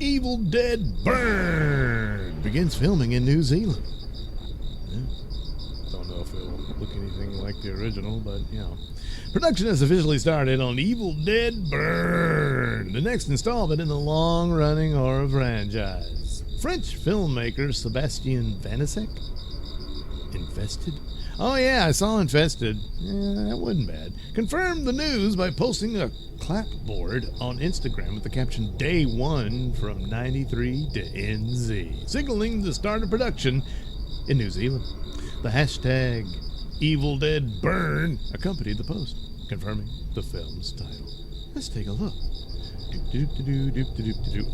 Evil Dead Burn begins filming in New Zealand. Yeah. Don't know if it'll look anything like the original, but you know. Production has officially started on Evil Dead Burn, the next installment in the long-running horror franchise. French filmmaker Sébastien Vanessek? Infested? Oh yeah, I saw Infested. Yeah, that wasn't bad. Confirmed the news by posting a clapboard on Instagram with the caption Day 1 from 93 to NZ, signaling the start of production in New Zealand. The hashtag Evil Dead Burn accompanied the post, confirming the film's title. Let's take a look.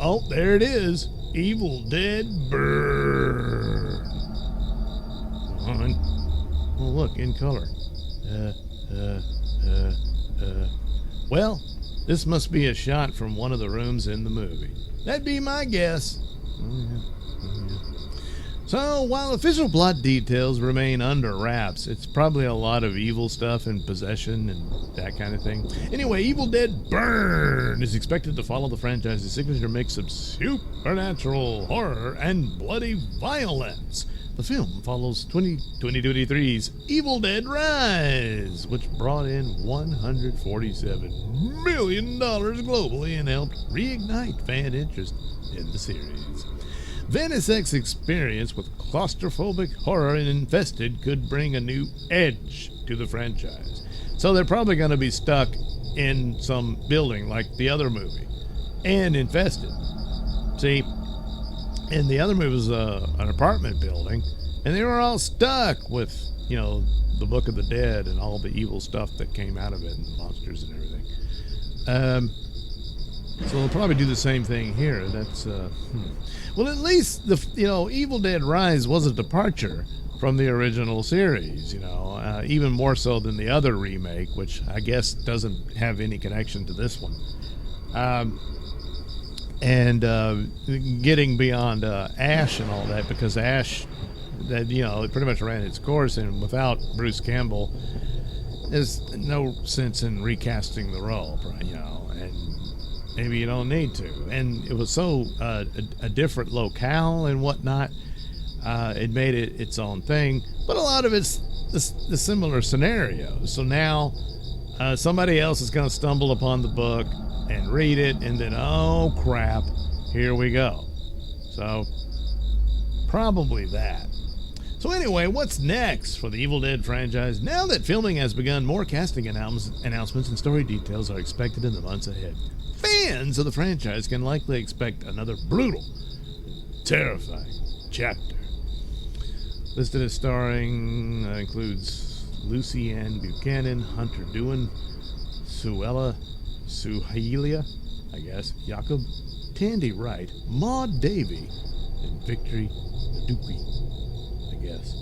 Oh, there it is. Evil Dead Burn. Come on. Oh, look, in color. Well, this must be a shot from one of the rooms in the movie. That'd be my guess. Oh, yeah. So, while official plot details remain under wraps, it's probably a lot of evil stuff and possession and that kind of thing. Anyway, Evil Dead Burn is expected to follow the franchise's signature mix of supernatural horror and bloody violence. The film follows 2023's Evil Dead Rise, which brought in $147 million globally and helped reignite fan interest in the series. Vanisek's experience with claustrophobic horror and Infested could bring a new edge to the franchise. So they're probably going to be stuck in some building like the other movie and Infested. See, and the other movie was an apartment building, and they were all stuck with, you know, the Book of the Dead and all the evil stuff that came out of it and monsters and everything. So they'll probably do the same thing here. That's well, at least Evil Dead Rise was a departure from the original series. Even more so than the other remake, which I guess doesn't have any connection to this one. And getting beyond Ash and all that, because Ash, it pretty much ran its course, and without Bruce Campbell, there's no sense in recasting the role, and maybe you don't need to. And it was so a different locale and whatnot, it made it its own thing, but a lot of it's the similar scenarios. So now somebody else is going to stumble upon the book and read it, and then, oh crap, here we go. So probably that. So anyway, what's next for the Evil Dead franchise? Now that filming has begun, more casting announcements and story details are expected in the months ahead. Fans of the franchise can likely expect another brutal, terrifying chapter. Listed as starring includes Lucy Ann Buchanan, Hunter Doohan, Suhaila, I guess, Jacob, Tandy Wright, Maud Davey, and Victory Duque, I guess.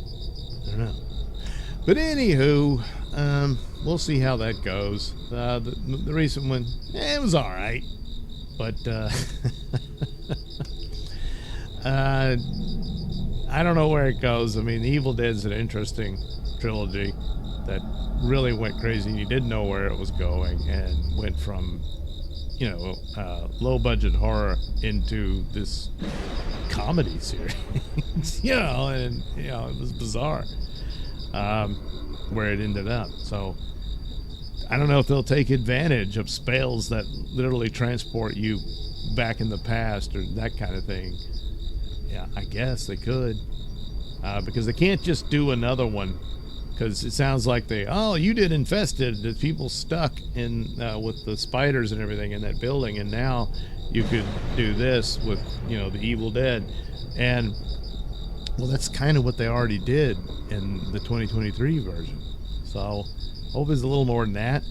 I don't know. But anywho, we'll see how that goes. The recent one, it was all right. But I don't know where it goes. I mean, Evil Dead's an interesting trilogy that really went crazy, and you didn't know where it was going, and went from, low-budget horror into this comedy series. It was bizarre where it ended up. So I don't know if they'll take advantage of spells that literally transport you back in the past or that kind of thing. Yeah, I guess they could, because they can't just do another one, because it sounds like you did Infested, the people stuck in with the spiders and everything in that building, and now you could do this with the Evil Dead. And well, that's kind of what they already did in the 2023 version. So hope it's a little more than that,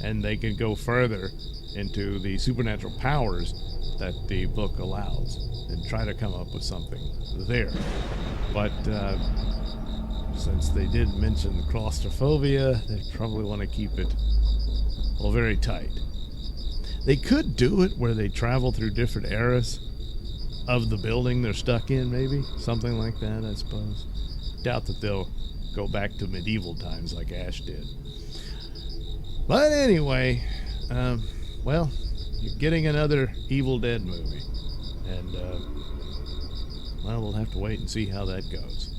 and they can go further into the supernatural powers that the book allows and try to come up with something there. But since they did mention claustrophobia, they probably want to keep it very tight. They could do it where they travel through different eras of the building they're stuck in, maybe something like that, I suppose. Doubt that they'll go back to medieval times like Ash did. But anyway, you're getting another Evil Dead movie. And well, we'll have to wait and see how that goes.